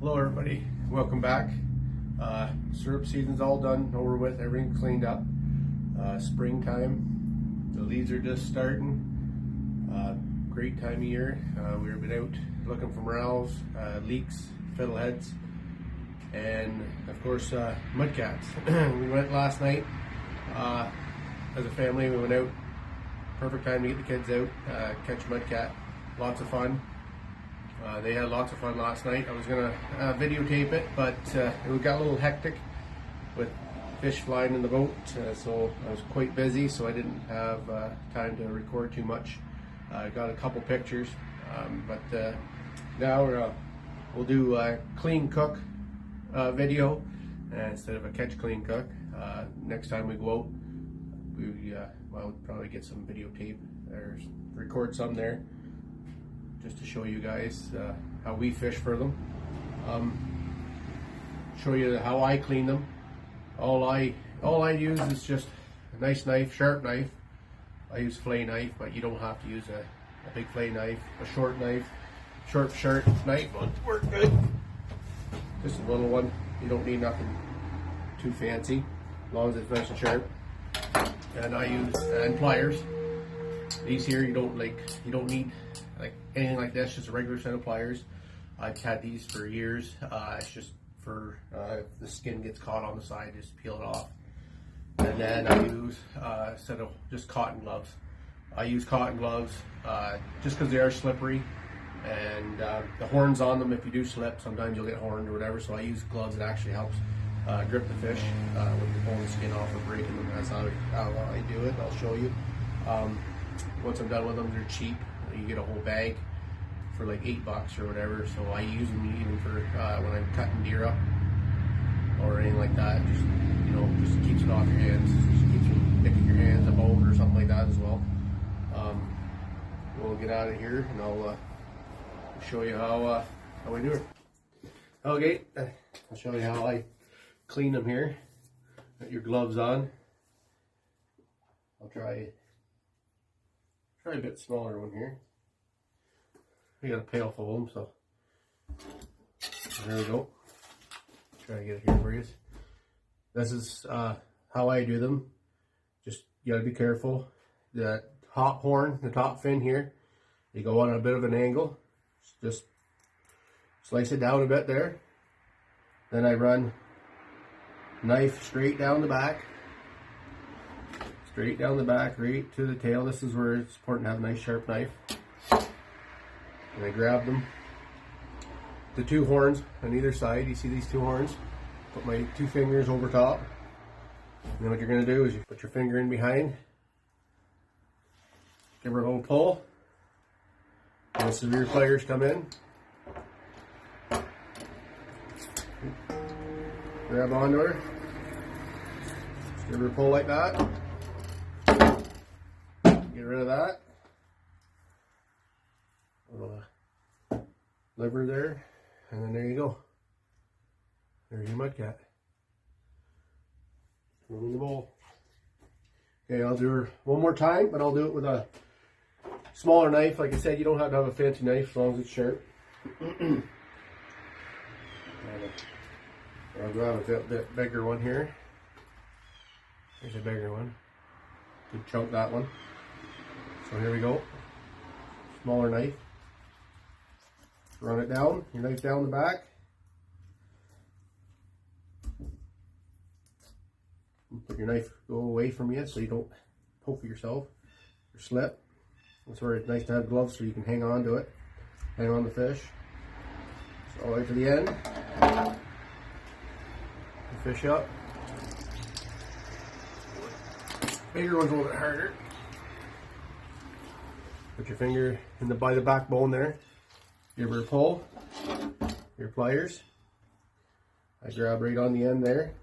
Hello everybody, welcome back. Syrup season's all done, over with, everything cleaned up. Springtime, the leaves are just starting. Great time of year. We've been out looking for morels, leeks, fiddleheads, and of course mudcats. We went last night as a family. We went out, perfect time to get the kids out, catch mudcat, lots of fun. They had lots of fun last night. I was gonna videotape it, but it got a little hectic with fish flying in the boat, so I was quite busy, so I didn't have time to record too much. I got a couple pictures, but now we'll do a clean cook video instead of a catch clean cook. Next time we go out, we'll probably get some videotape or record some there, just to show you guys how we fish for them. Show you how I clean them. All I use is just a nice knife, sharp knife. I use fillet knife, but you don't have to use a big fillet knife. A short knife, sharp knife will work good. Just a little one. You don't need nothing too fancy, as long as it's nice and sharp. And I use pliers. These here you don't need like anything like this, just a regular set of pliers. I've had these for years. It's just for if the skin gets caught on the side, just peel it off. And then I use a set of just cotton gloves. I use cotton gloves just because they are slippery, and the horns on them, if you do slip, sometimes you'll get horned or whatever. So I use gloves that actually helps grip the fish when you're pulling the skin off or breaking them. That's how I do it. I'll show you. Once I'm done with them, they're cheap. You get a whole bag for like $8 or whatever. So I use them even for when I'm cutting deer up or anything like that. Just just keeps it off your hands. Just keeps from nicking your hands, a bone or something like that as well. We'll get out of here and I'll show you how we do it. Okay, I'll show you how I clean them here. Got your gloves on. I'll try a bit smaller one here. We got a pail full of them, so there we go. Try to get it here for you. This is how I do them. Just you gotta be careful. The top horn, the top fin here, you go on a bit of an angle. Just slice it down a bit there. Then I run knife straight down the back. Straight down the back, right to the tail. This is where it's important to have a nice sharp knife. And I grab them. The two horns on either side. You see these two horns? Put my two fingers over top. And then what you're going to do is you put your finger in behind. Give her a little pull. And this is where your pliers come in. Grab onto her. Just give her a pull like that. Get rid of that. Little liver there, and then there you go. There's your mudcat. Throw them in the bowl. Okay, I'll do her one more time, but I'll do it with a smaller knife. Like I said, you don't have to have a fancy knife as long as it's sharp. I'll grab a bit bigger one here. There's a bigger one. Good chunk, that one. So here we go. Smaller knife. Run it down, your knife down the back. Put your knife go away from you so you don't poke yourself or slip. That's where it's nice to have gloves so you can hang on to it. Hang on the fish. So all the way to the end. The fish up. Bigger one's a little bit harder. Put your finger by the backbone there. Give her a pull. Your pliers. I grab right on the end there.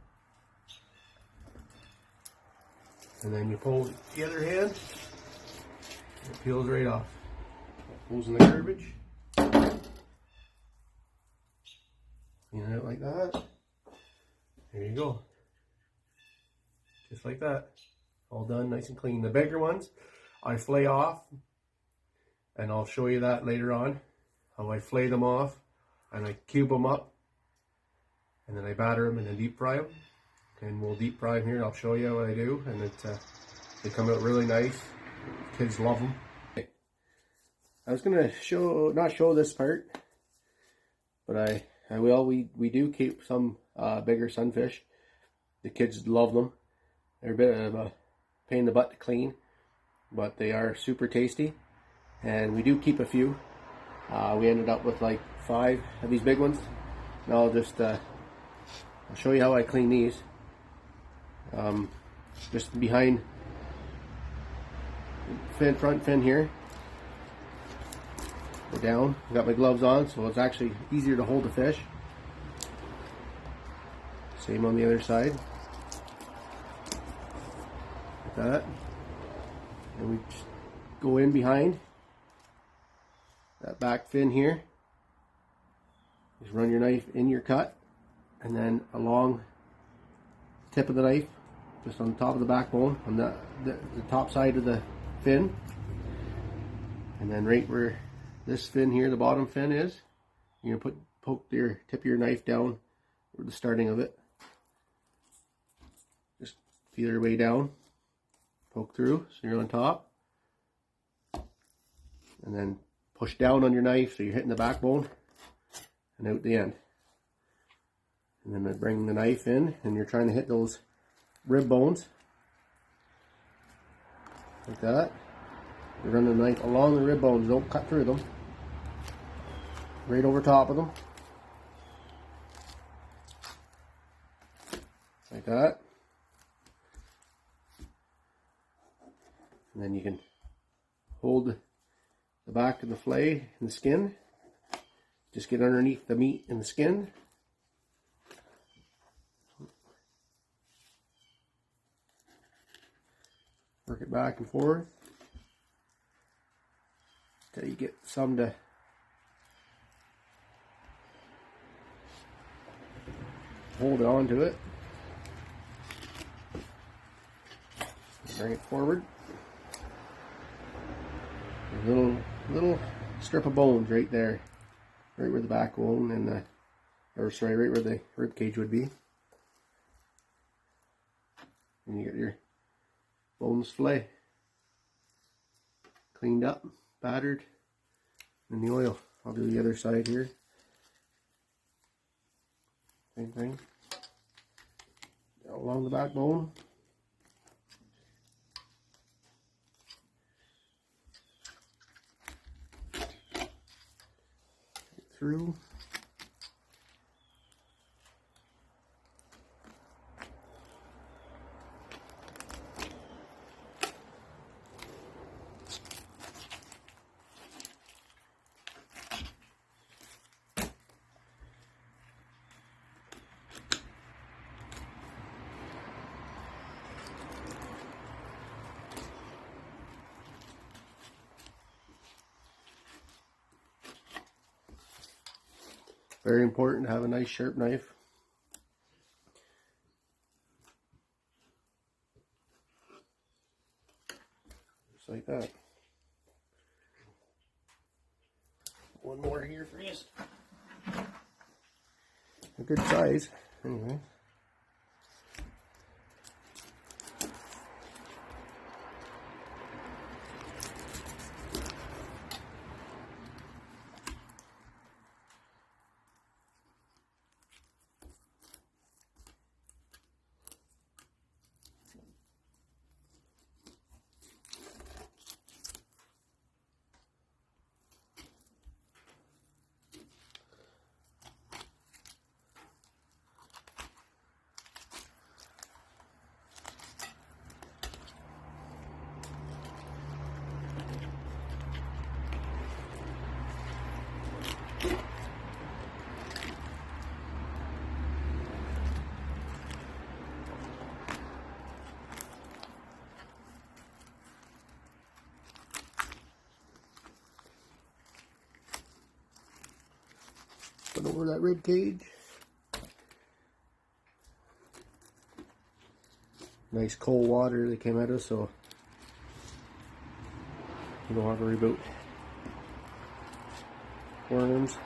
And then you pull the other hand. It peels right off. It pulls in the garbage. Clean it out like that. There you go. Just like that. All done, nice and clean. The bigger ones, I fillet off. And I'll show you that later on. How I fillet them off and I cube them up and then I batter them and then deep fry them. And we'll deep fry them here, and I'll show you what I do. And they come out really nice. Kids love them. I was gonna not show this part, but I will. We do keep some bigger sunfish. The kids love them. They're a bit of a pain in the butt to clean, but they are super tasty. And we do keep a few. We ended up with like 5 of these big ones. And I'll show you how I clean these. Just behind front fin here. Go down. I've got my gloves on, so it's actually easier to hold the fish. Same on the other side. Like that. And we just go in behind that back fin here. Just run your knife in your cut, and then along the tip of the knife, just on the top of the backbone, on the top side of the fin, and then right where this fin here, the bottom fin is, you're gonna poke your tip of your knife down where the starting of it. Just feel your way down, poke through, so you're on top, and then push down on your knife so you're hitting the backbone and out the end. And then I bring the knife in, and you're trying to hit those rib bones like that. You're running the knife along the rib bones, don't cut through them. Right over top of them. Like that. And then you can hold the back of the fillet and the skin. Just get underneath the meat and the skin. Work it back and forth until you get some to hold on to it. Bring it forward. A little strip of bones right there, right where the backbone and right where the rib cage would be. And you get your boneless fillet cleaned up, battered in the oil. I'll do the other side here. Same thing. Along the backbone. Through. Very important to have a nice sharp knife. Just like that. One more here for you. A good size, anyway. Put over that rib cage. Nice cold water that came out of, so you don't have to worry about worms.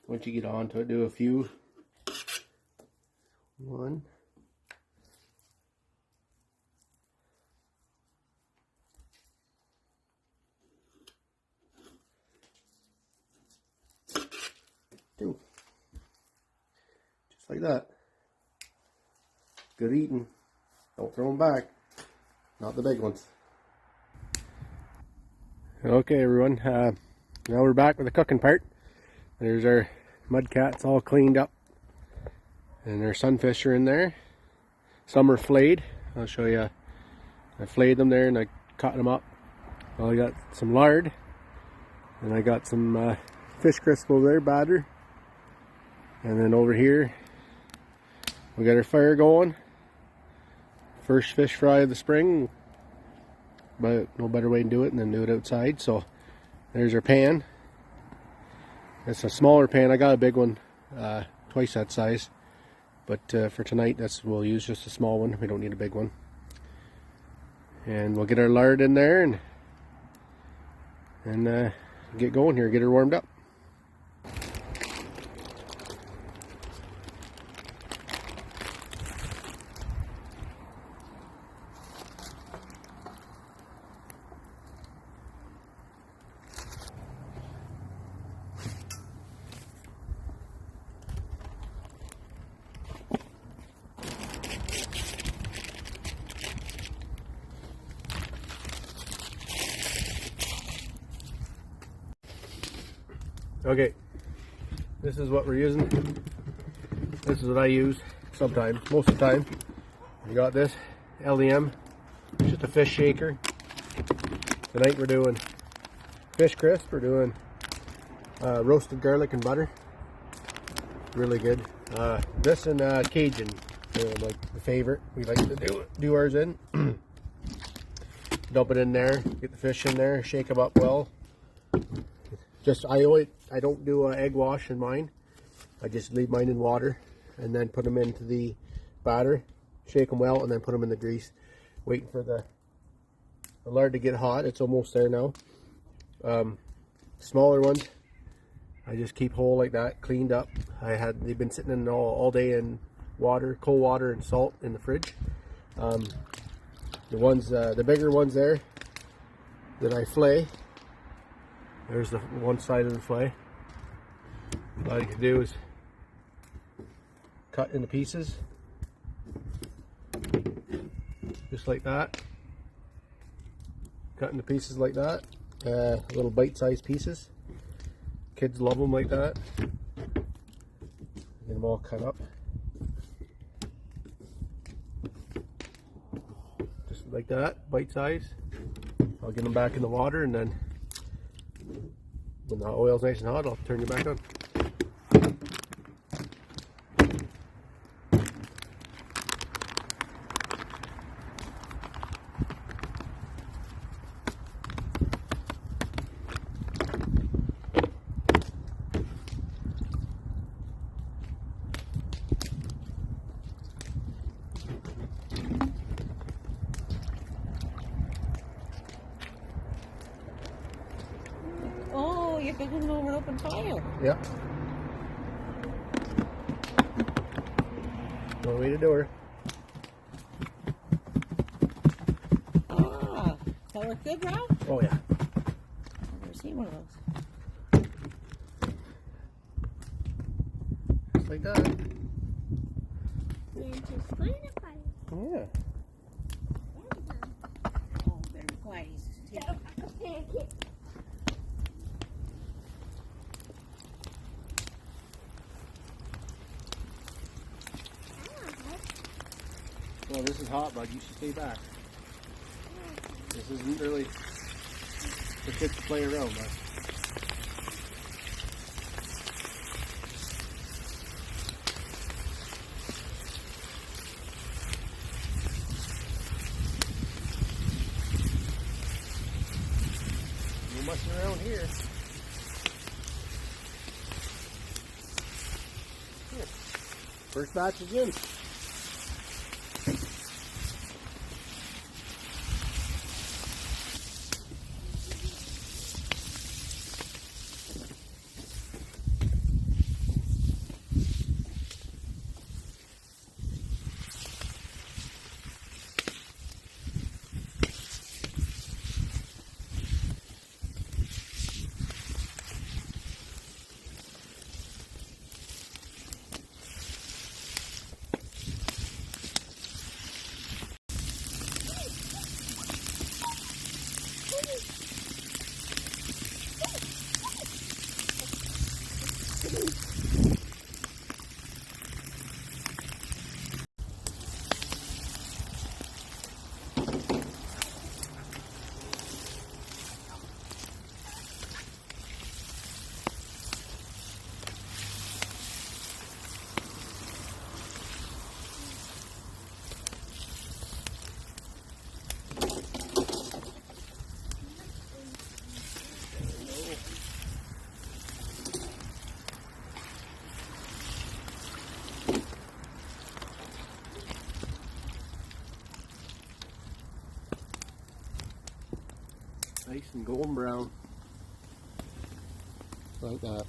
once you get onto it, do a few. 1. 2. Just like that. Good eating. Don't throw them back. Not the big ones. Okay, everyone. Now we're back with the cooking part. There's our mudcats all cleaned up. And our sunfish are in there. Some are flayed. I'll show you. I flayed them there and I cut them up. Well, I got some lard. And I got some fish crisp over there, batter. And then over here, we got our fire going. First fish fry of the spring. But no better way to do it than do it outside. So there's our pan. It's a smaller pan. I got a big one, twice that size. But for tonight, we'll use just a small one. We don't need a big one. And we'll get our lard in there and get going here, get her warmed up. Okay, this is what we're using. This is what I use sometimes, most of the time. We got this LEM, just a fish shaker. Tonight we're doing fish crisp. We're doing roasted garlic and butter. Really good. This and Cajun, like the favorite. We like to do ours in. Dump it in there, get the fish in there, shake them up well. I don't do an egg wash in mine. I just leave mine in water and then put them into the batter, shake them well, and then put them in the grease. Waiting for the lard to get hot. It's almost there now. Smaller ones, I just keep whole like that, cleaned up. They've been sitting in all day in water, cold water and salt in the fridge. The bigger ones there that I flay. There's the one side of the fillet. All you can do is cut into pieces, just like that. Cut into pieces like that, little bite-sized pieces. Kids love them like that. Get them all cut up, just like that, bite-size. I'll get them back in the water, and then when the oil's nice and hot, I'll turn it back on. You're cooking them over open fire. Yeah. One way to do her. Ah, that look good, Ralph? Oh yeah. I've never seen one of those. Just like that. Yeah. Oh, better be quiet. Well, this is hot, bud. You should stay back. This isn't really for kids to play around, bud. No messing around here. Here. First batch is in. Nice and golden brown. Like that.